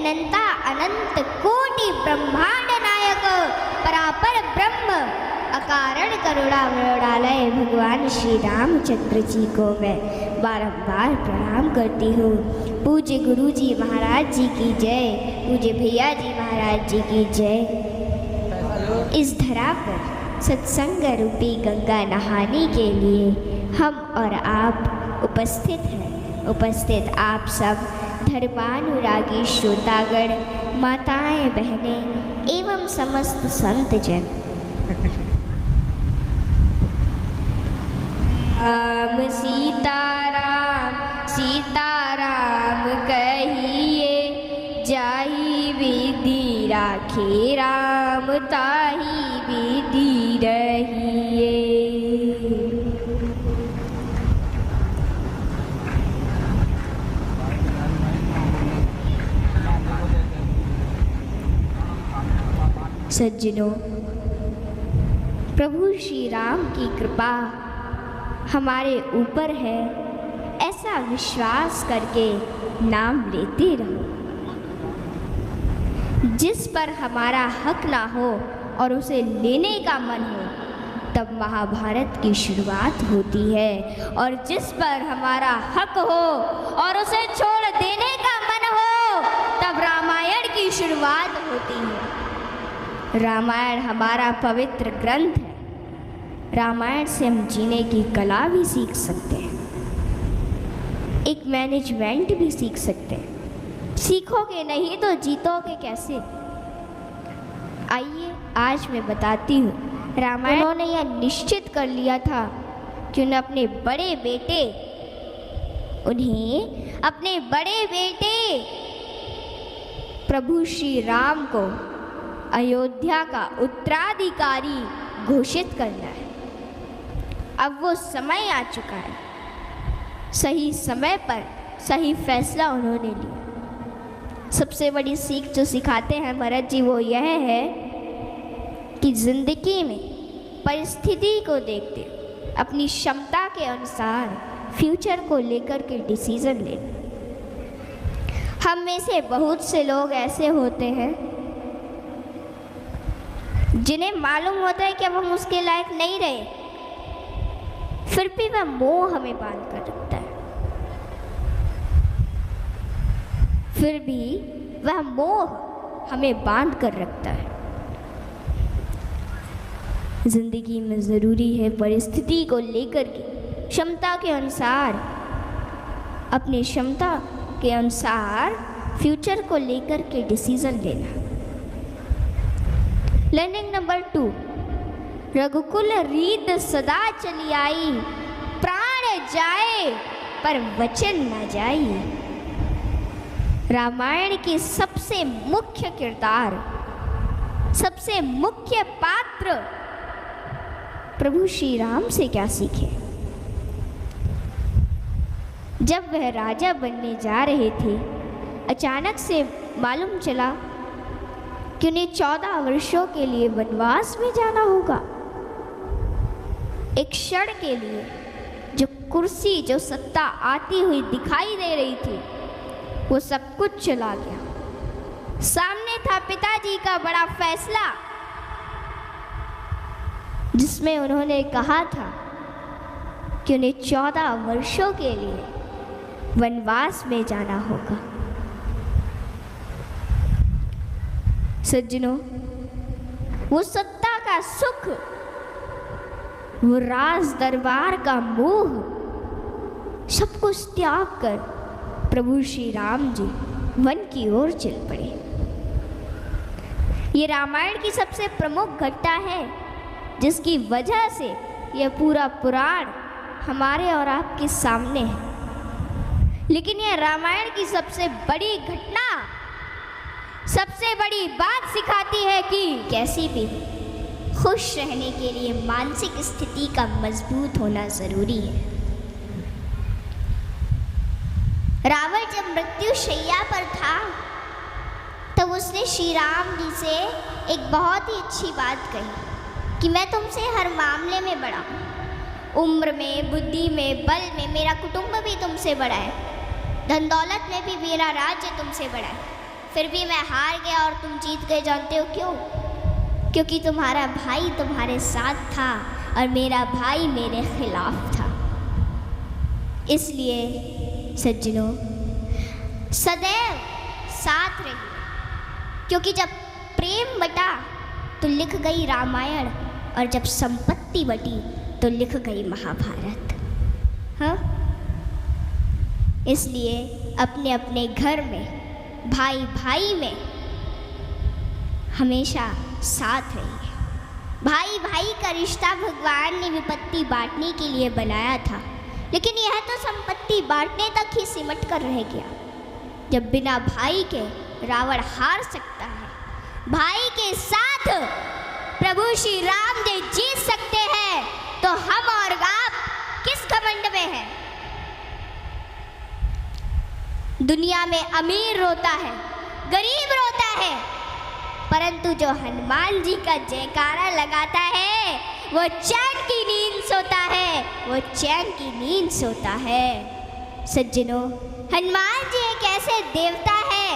अनंता अनंत कोटि ब्रह्मांड नायक परापर ब्रह्म अकारण करुणामय भगवान श्री रामचंद्र जी को मैं बारंबार प्रणाम करती हूँ। पूज्य गुरु जी महाराज जी की जय, पूज्य भैया जी महाराज जी की जय। इस धरा पर सत्संग रूपी गंगा नहाने के लिए हम और आप उपस्थित हैं। उपस्थित आप सब धर्मानुरागी श्रोतागण, माताएं, बहनें एवं समस्त संत जन। राम सीताराम सीताराम कहिए, जाहि विधि राखे राम ताहि विधि रहिए। सज्जनों, प्रभु श्री राम की कृपा हमारे ऊपर है, ऐसा विश्वास करके नाम लेते रहो। जिस पर हमारा हक ना हो और उसे लेने का मन हो, तब महाभारत की शुरुआत होती है, और जिस पर हमारा हक हो और उसे छोड़ देने का मन हो, तब रामायण की शुरुआत होती है। रामायण हमारा पवित्र ग्रंथ है। रामायण से हम जीने की कला भी सीख सकते हैं, एक मैनेजमेंट भी सीख सकते हैं। सीखोगे नहीं तो जीतोगे कैसे? आइए आज मैं बताती हूँ। रामायण उन्होंने यह निश्चित कर लिया था कि उन्हें अपने बड़े बेटे प्रभु श्री राम को अयोध्या का उत्तराधिकारी घोषित करना है। अब वो समय आ चुका है। सही समय पर सही फैसला उन्होंने लिया। सबसे बड़ी सीख जो सिखाते हैं भरत जी वो यह है कि जिंदगी में परिस्थिति को देखते अपनी क्षमता के अनुसार फ्यूचर को लेकर के डिसीजन लेना। हम में से बहुत से लोग ऐसे होते हैं जिन्हें मालूम होता है कि अब हम उसके लायक नहीं रहे, फिर भी वह मोह हमें बांध कर रखता है। फिर भी वह मोह हमें बांध कर रखता है। जिंदगी में ज़रूरी है परिस्थिति को लेकर के क्षमता के अनुसार, अपनी क्षमता के अनुसार फ्यूचर को लेकर के डिसीजन लेना। लर्निंग नंबर 2, रघुकुल रीत सदा चली आई, प्राण जाए पर वचन न जाई। रामायण की सबसे मुख्य किरदार, सबसे मुख्य पात्र प्रभु श्री राम से क्या सीखे? जब वह राजा बनने जा रहे थे, अचानक से मालूम चला कि उन्हें 14 वर्षों के लिए वनवास में जाना होगा। एक क्षण के लिए जो कुर्सी, जो सत्ता आती हुई दिखाई दे रही थी, वो सब कुछ चला गया। सामने था पिताजी का बड़ा फैसला, जिसमें उन्होंने कहा था कि उन्हें 14 वर्षों के लिए वनवास में जाना होगा। सज्जनों, वो सत्ता का सुख, वो राज दरबार का मोह, सब कुछ त्याग कर प्रभु श्री राम जी वन की ओर चल पड़े। ये रामायण की सबसे प्रमुख घटना है, जिसकी वजह से यह पूरा पुराण हमारे और आपके सामने है। लेकिन यह रामायण की सबसे बड़ी घटना, सबसे बड़ी बात सिखाती है कि कैसी भी खुश रहने के लिए मानसिक स्थिति का मजबूत होना जरूरी है। रावण जब मृत्यु शैया पर था, तब उसने श्री राम जी से एक बहुत ही अच्छी बात कही कि मैं तुमसे हर मामले में बड़ा हूँ, उम्र में, बुद्धि में, बल में मेरा कुटुंब भी तुमसे बड़ा है, धन दौलत में भी मेरा राज्य तुमसे बड़ा है, फिर भी मैं हार गया और तुम जीत गए। जानते हो क्यों? क्योंकि तुम्हारा भाई तुम्हारे साथ था और मेरा भाई मेरे खिलाफ था। इसलिए सज्जनों, सदैव साथ रहिए, क्योंकि जब प्रेम बटा तो लिख गई रामायण, और जब संपत्ति बटी तो लिख गई महाभारत। हाँ, इसलिए अपने अपने घर में, भाई भाई में हमेशा साथ रहिए। भाई भाई का रिश्ता भगवान ने विपत्ति बांटने के लिए बनाया था, लेकिन यह तो संपत्ति बांटने तक ही सिमट कर रह गया। जब बिना भाई के रावण हार सकता है, भाई के साथ प्रभु श्री राम जी जीत सकते हैं, तो हम और आप किस घमंड में हैं? दुनिया में अमीर रोता है, गरीब रोता है, परंतु जो हनुमान जी का जयकारा लगाता है वो चैन की नींद सोता है, वो चैन की नींद सोता है। सज्जनों, हनुमान जी एक ऐसे देवता है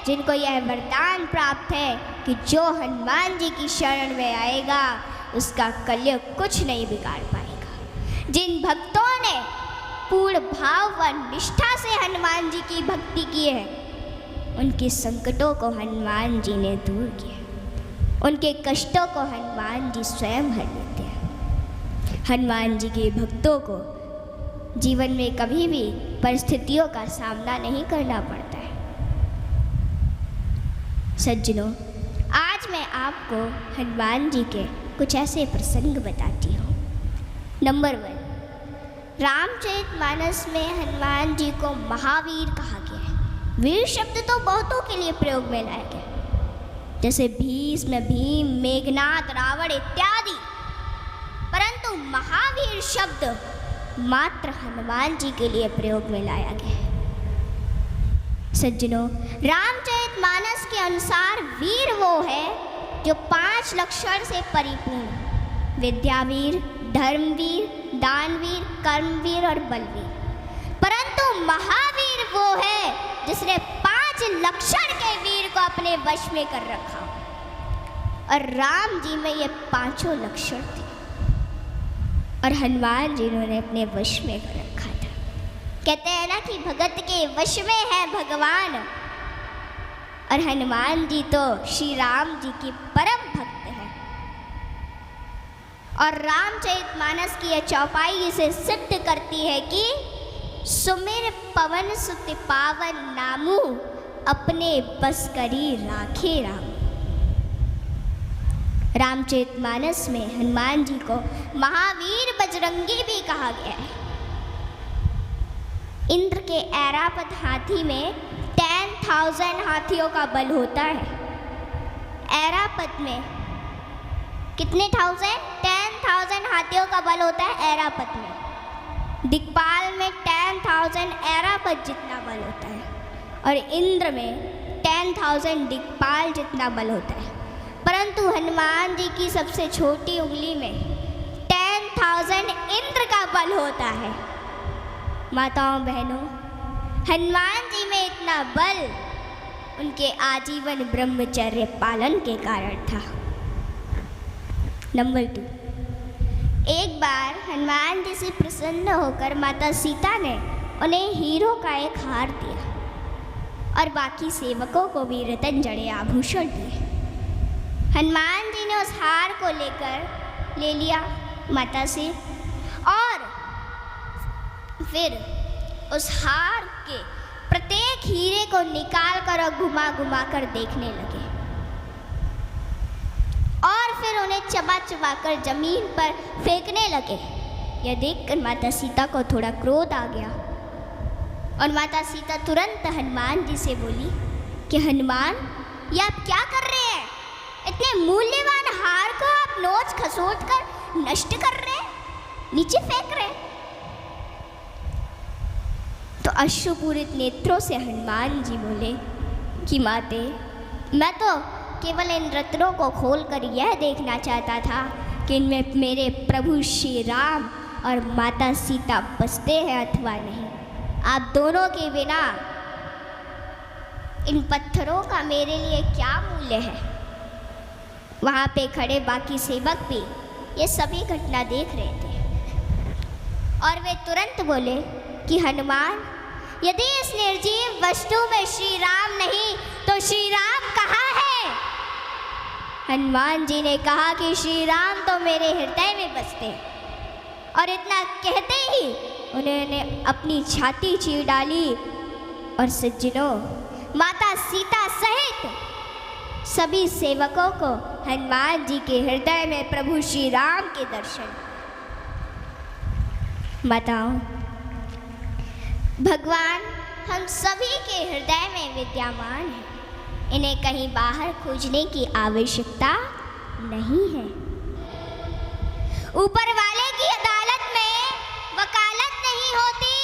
जिनको यह वरदान प्राप्त है कि जो हनुमान जी की शरण में आएगा उसका कलयुग कुछ नहीं बिगाड़ पाएगा। जिन भक्तों ने पूर्ण भाव व निष्ठा से हनुमान जी की भक्ति की है, उनके संकटों को हनुमान जी ने दूर किया, उनके कष्टों को हनुमान जी स्वयं हर लेते हैं। हनुमान जी के भक्तों को जीवन में कभी भी परिस्थितियों का सामना नहीं करना पड़ता है। सज्जनों, आज मैं आपको हनुमान जी के कुछ ऐसे प्रसंग बताती हूँ। नंबर 1, रामचरितमानस में हनुमान जी को महावीर कहा गया है। वीर शब्द तो बहुतों के लिए प्रयोग में लाया गया, जैसे भीष्म, भीम, मेघनाद, रावण इत्यादि, परंतु महावीर शब्द मात्र हनुमान जी के लिए प्रयोग में लाया गया है। सज्जनों, रामचरितमानस के अनुसार वीर वो है जो 5 लक्षण से परिपूर्ण: विद्यावीर, धर्मवीर, दानवीर, कर्मवीर और बलवीर। परंतु महावीर वो है जिसने 5 लक्षण के वीर को अपने वश में कर रखा, और राम जी में ये 5 लक्षण थे और हनुमान जी ने अपने वश में कर रखा था। कहते हैं ना कि भगत के वश में है भगवान, और हनुमान जी तो श्री राम जी की परम भक्त हैं। और रामचरितमानस की यह चौपाई इसे सिद्ध करती है कि सुमिर पवन सुत पावन नामू, अपने बस करी राखे राम। रामचरितमानस में हनुमान जी को महावीर बजरंगी भी कहा गया है। इंद्र के ऐरावत हाथी में 10,000 हाथियों का बल होता है। ऐरावत में कितने 10,000 हाथियों का बल होता है ऐरावत में। दिक्पाल में 10,000 ऐरावत जितना बल होता है, और इंद्र में 10,000 दिक्पाल जितना बल होता है। परंतु हनुमान जी की सबसे छोटी उंगली में 10,000 इंद्र का बल होता है। माताओं बहनों, हनुमान जी में इतना बल उनके आजीवन ब्रह्मचर्य पालन के कारण था। नंबर 2, एक बार हनुमान जी से प्रसन्न होकर माता सीता ने उन्हें हीरो का एक हार दिया और बाकी सेवकों को भी रतन जड़े आभूषण दिए। हनुमान जी ने उस हार को ले लिया माता से, और फिर उस हार के प्रत्येक हीरे को निकाल कर और घुमा घुमा कर देखने लगे, और फिर उन्हें चबा चबा कर जमीन पर फेंकने लगे। यह देखकर माता सीता को थोड़ा क्रोध आ गया, और माता सीता तुरंत हनुमान जी से बोली कि हनुमान, ये आप क्या कर रहे हैं? इतने मूल्यवान हार को आप नोच खसोट कर नष्ट कर रहे हैं, नीचे फेंक रहे हैं। तो अश्रुपूरित नेत्रों से हनुमान जी बोले कि माते, मैं तो केवल इन रत्नों को खोलकर यह देखना चाहता था कि इनमें मेरे प्रभु श्री राम और माता सीता बसते हैं अथवा नहीं। आप दोनों के बिना इन पत्थरों का मेरे लिए क्या मूल्य है। वहाँ पे खड़े बाकी सेवक भी ये सभी घटना देख रहे थे और वे तुरंत बोले कि हनुमान, यदि इस निर्जीव वस्तु में श्री राम नहीं तो श्री राम कहाँ है? हनुमान जी ने कहा कि श्री राम तो मेरे हृदय में बसते हैं। और इतना कहते ही उन्होंने अपनी छाती चीर डाली और सज्जनों, माता सीता सहित सभी सेवकों को हनुमान जी के हृदय में प्रभु श्री राम के दर्शन। बताओ, भगवान हम सभी के हृदय में विद्यमान है, इन्हें कहीं बाहर खोजने की आवश्यकता नहीं है। ऊपर वाले की अदालत में वकालत नहीं होती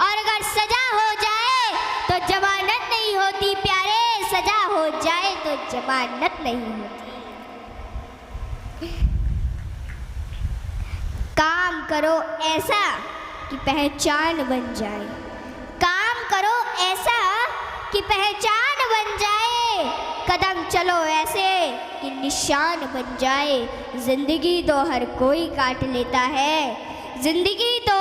और अगर सजा हो जाए तो जमानत नहीं होती प्यारे, सजा हो जाए तो जमानत नहीं होती। काम करो ऐसा कि पहचान बन जाए, काम करो ऐसा कि पहचान बन जाए, कदम चलो ऐसे कि निशान बन जाए। जिंदगी तो हर कोई काट लेता है, जिंदगी तो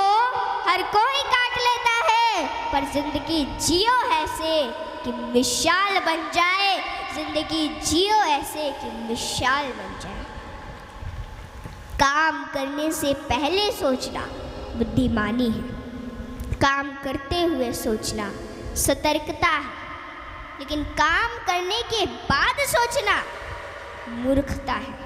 हर कोई काट लेता है, पर जिंदगी जियो ऐसे कि मिसाल बन जाए, जिंदगी जियो ऐसे कि मिसाल बन जाए। काम करने से पहले सोचना बुद्धिमानी है, काम करते हुए सोचना सतर्कता है, लेकिन काम करने के बाद सोचना मूर्खता है।